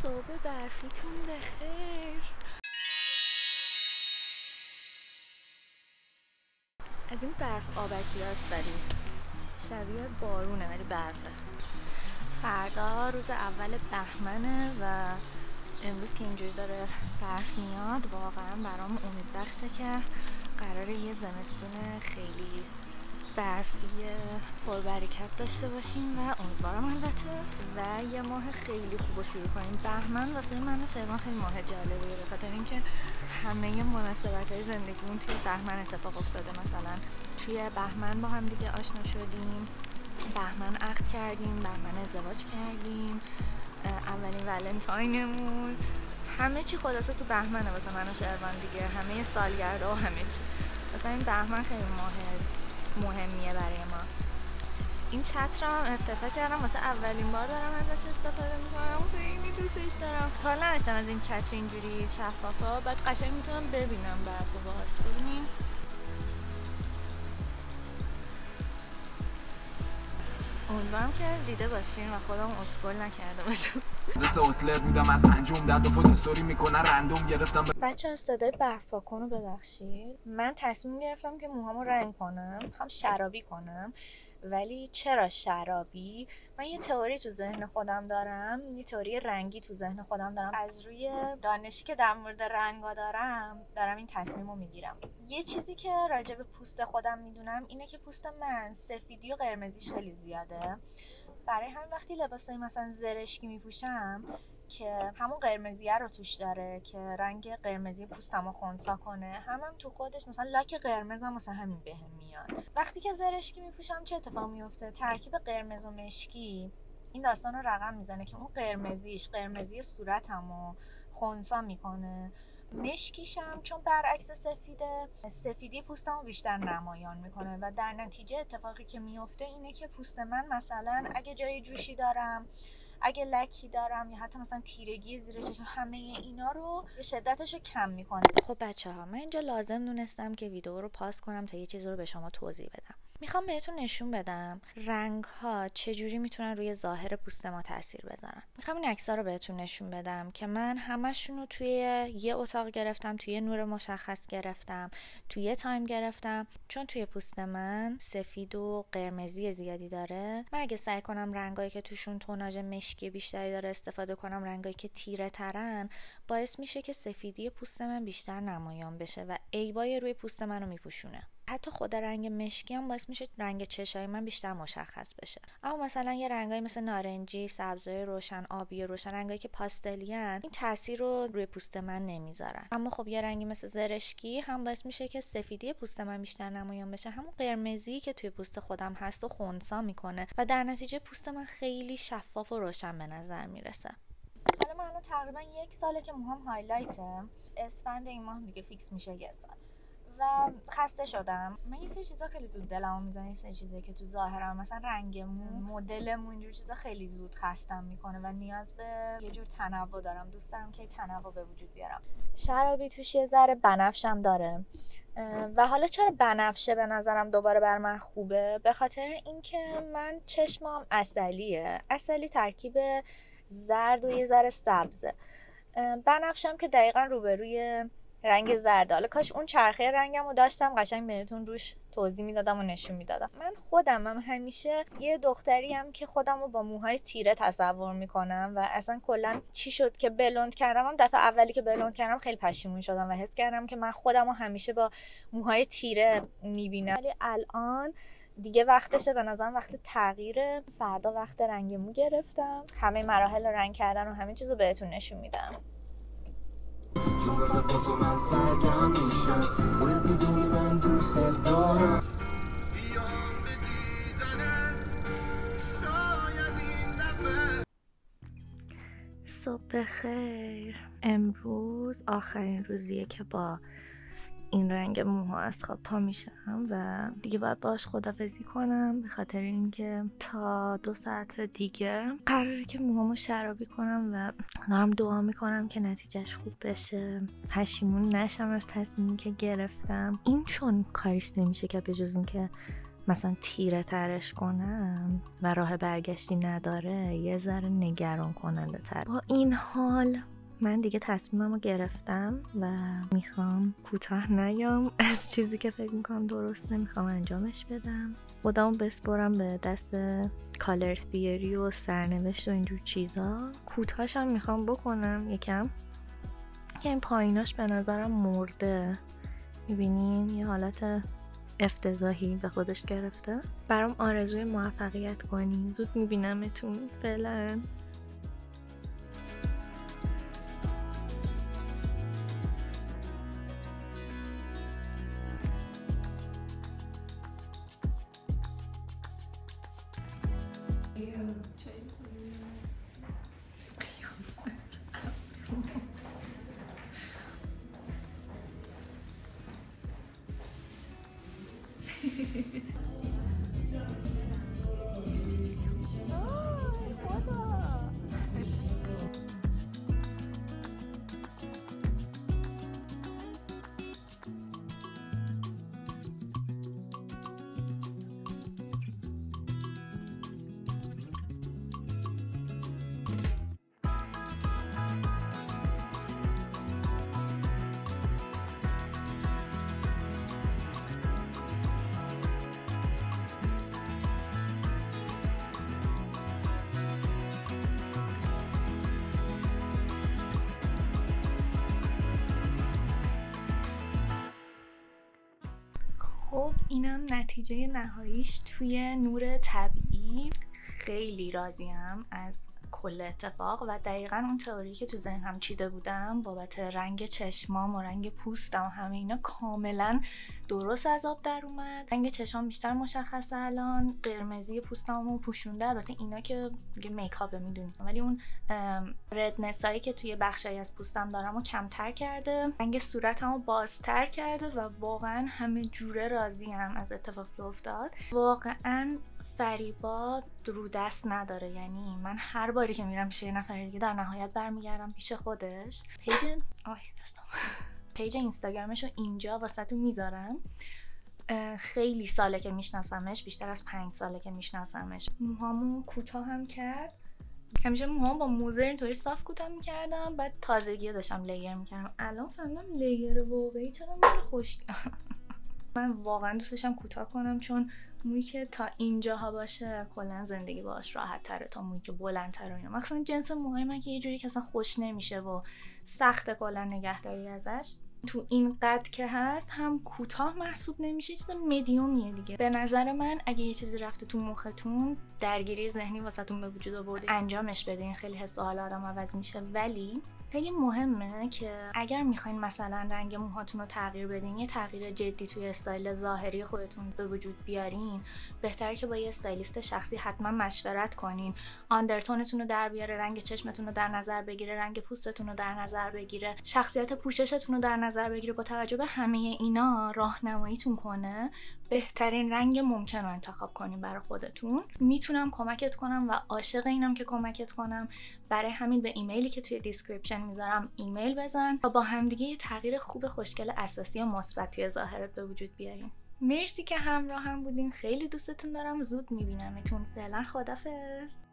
صبح برفیتون بخیر. از این برف آبکی هست ولی شبیه بارونه ولی برفه. فردا روز اول بهمنه و امروز که اینجوری داره برف میاد واقعا برام امید بخشه که قراره یه زمستون خیلی برفی پربرکت داشته باشیم و امیدوارم البته و یه ماه خیلی خوب رو شروع کنیم. بهمن واسه من و شیوان خیلی ماه جالبیه به خاطر اینکه همه مناسبت‌های زندگیمون توی بهمن اتفاق افتاده. مثلا توی بهمن با هم دیگه آشنا شدیم، بهمن عقد کردیم، بهمن ازدواج کردیم، اولین ولنتاینمون، همه چی خلاصه تو بهمنه واسه من و شیوان دیگه، همه سالگرده و همه چی. مثلا این بهمن خیلی ماه مهمیه برای ما. این چتر هم افتتاح کردم واسه اولین بار دارم ازش استفاده میکنم، خیلی دوستش دارم. حالا نداشتم از این چتر اینجوری شفافا، بعد قشنگ میتونم ببینم برفو باهاش. ببینین امیدوارم که دیده باشین و خودم اسکول نکرده باشم. دست اسلر بودم از پنجم در دفعه استوری میکنه رندوم گرفتم. بچه ها صدای برف پاکن رو ببخشید. من تصمیم گرفتم که موهامو رنگ کنم، میخوام شرابی کنم. ولی چرا شرابی؟ من یه تئوری تو ذهن خودم دارم، یه تئوری رنگی تو ذهن خودم دارم. از روی دانشی که در مورد رنگا دارم این تصمیم رو میگیرم. یه چیزی که راجع به پوست خودم میدونم اینه که پوست من سفیدی و قرمزیش خیلی زیاده. برای همین وقتی لباسای مثلا زرشکی میپوشم که همون قرمزیه رو توش داره که رنگ قرمزی پوستمو خنثی کنه، هم تو خودش مثلا لاک قرمزم مثلا همین بهم میاد. وقتی که زرشکی میپوشم چه اتفاقی میفته؟ ترکیب قرمز و مشکی این داستان رو رقم میزنه که اون قرمزی صورتمو خنثی میکنه، مشکیشم چون برعکس سفیده، سفیدی پوستمو بیشتر نمایان میکنه و در نتیجه اتفاقی که میفته اینه که پوست من مثلا اگه جای جوشی دارم، اگه لکی دارم یا حتی مثلا تیرگی زیر چشم، همه اینا رو شدتش رو کم میکنه. خب بچه ها، من اینجا لازم دونستم که ویدیو رو پاس کنم تا یه چیز رو به شما توضیح بدم. میخوام بهتون نشون بدم رنگ ها چجوری میتونن روی ظاهر پوست ما تاثیر بذارن. میخوام این عکس‌ها رو بهتون نشون بدم که من همشون رو توی یه اتاق گرفتم، توی نور مشخص گرفتم، توی یه تایم گرفتم، چون توی پوست من سفید و قرمزی زیادی داره. من اگه سعی کنم رنگایی که توشون توناژ مشکی بیشتری داره استفاده کنم، رنگایی که تیره ترن، باعث میشه که سفیدی پوست من بیشتر نمایان بشه و عیبای روی پوست منو میپوشونه. حتی خود رنگ مشکی هم باعث میشه رنگ چشای من بیشتر مشخص بشه. اما مثلا یه رنگایی مثل نارنجی، سبزای روشن، آبی روشن، رنگایی که پاستلیان، این تاثیر رو روی پوست من نمیذارن. اما خب یه رنگی مثل زرشکی هم باعث میشه که سفیدی پوست من بیشتر نمایان بشه، همون قرمزی که توی پوست خودم هست و خنثی میکنه و در نتیجه پوست من خیلی شفاف و روشن به نظر میرسه. حالا من الان تقریبا 1 ساله که موهام هایلایته، اسفند این ماه دیگه فیکس میشه 1 سال و خسته شدم. من یه سری چیزا خیلی زود دلمو میزنه، یه سری چیزایی که تو ظاهرم مثلا رنگ مو، مدل مو، اینجور چیزا خیلی زود خستم میکنه و نیاز به یه جور تنوع دارم. دوست دارم که تنوع به وجود بیارم. شرابی توش یه ذره بنفشم داره و حالا چرا بنفشه به نظرم دوباره بر من خوبه؟ به خاطر اینکه من چشمام عسلیه، عسلی ترکیب زرد و یه ذره سبزه. بنفشم که دقیقا روبروی رنگ زرد. حالا کاش اون چرخه رنگم رو داشتم قشنگ بهتون روش توضیح میدادم و نشون میدادم. من خودمم همیشه یه دختریم که خودم رو با موهای تیره تصور میکنم و اصلا کلا چی شد که بلوند کردم. دفعه اولی که بلوند کردم خیلی پشیمون شدم و حس کردم که من خودم رو همیشه با موهای تیره میبینم، ولی الان دیگه وقتشه، به نظرم وقت تغییره. فردا وقت رنگ مو گرفتم، همه مراحل رنگ کردن و همه چیزو بهتون نشون میدم. چون فقط با تو من سرگم میشم، باید بدونی من دوست دارم. بیام به دیدنت شاید این دفعه. صبح خیر. امروز آخرین روزیه که با این رنگ موها از خواب پا میشم و دیگه باید باش خداحافظی کنم، به خاطر اینکه تا 2 ساعت دیگه قراره که موهامو شرابی کنم و دارم دعا میکنم که نتیجهش خوب بشه، پشیمون نشم از تصمیمی که گرفتم. این چون کاریش نمیشه که به جز اینکه مثلا تیره ترش کنم و راه برگشتی نداره یه ذره نگران کننده تر. با این حال من دیگه تصمیمم رو گرفتم و میخوام کوتاه نیام از چیزی که فکر میکنم درسته، میخوام انجامش بدم، خودمو بسپرم به دست کالر تیوری و سرنوشت و اینجور چیزا. کوتاهشم میخوام بکنم یکم که این پاییناش به نظرم مرده، میبینین یه حالت افتضاحی به خودش گرفته. برام آرزوی موفقیت کنین. زود میبینمتون. فعلا. خب اینم نتیجه نهاییش توی نور طبیعی. خیلی راضیم از کل اتفاق و دقیقاً اون تئوری که تو ذهنم چیده بودم بابت رنگ چشمام و رنگ پوستم و همه اینا کاملا درست از آب در اومد. رنگ چشمام بیشتر مشخصه الان، قرمزی پوستمو پوشونده. البته اینا که میکاپ میدونید، ولی اون ردنس هایی که توی بخشایی از پوستم دارم رو کمتر کرده، رنگ صورتمو بازتر کرده و واقعا همه جوره راضیم از اتفاقی که افتاد. واقعا فریبا رو دست نداره، یعنی من هر باری که میرم پیش یه نفر دیگه در نهایت برمیگردم پیش خودش. پیج اینستاگرامش رو اینجا واسهتون میذارم. خیلی ساله که میشناسمش، بیشتر از 5 ساله که میشناسمش. موهامو کوتاه هم کرد. همیشه موهام با موزر اینطوری صاف کوتاه میکردم، بعد تازگی داشتم لیر میکردم. الان فهمیدم لیر واقعی چرا میره خوش. من واقعا دوست داشتم کوتاه کنم، چون مویی که تا اینجاها باشه کلا زندگی باش راحت تره تا مویی که بلندتر و اینا. مثلا جنس موهای من که یه جوری که اصلا خوش نمیشه و سخت کلا نگهداری ازش. تو این قد که هست هم کوتاه محسوب نمیشه، چیز مدیومیه دیگه. به نظر من اگه یه چیزی رفته تو مختون، درگیری ذهنی واسهتون به وجود آورده، انجامش بدین. خیلی حس و حال آدم عوض میشه. ولی خیلی مهمه که اگر میخواین مثلا رنگ موهاتون رو تغییر بدین، یه تغییر جدی توی استایل ظاهری خودتون به وجود بیارین، بهتره که با یه استایلیست شخصی حتما مشورت کنین. آندرتونتون رو در بیاره، رنگ چشمتون رو در نظر بگیره، رنگ پوستتون رو در نظر بگیره، شخصیت پوششتون رو در نظر بگیره. با توجه به همه اینا راهنماییتون کنه بهترین رنگ ممکن رو انتخاب کنین برای خودتون. میتونم کمکت کنم و عاشق اینم که کمکت کنم. برای همین به ایمیلی که توی دیسکریپشن میذارم ایمیل بزن تا با همدیگه یه تغییر خوب خوشگل اساسی و مثبت توی ظاهرت به وجود بیاریم. مرسی که همراه هم بودین. خیلی دوستتون دارم. زود میبینمتون. فعلا خدافظ.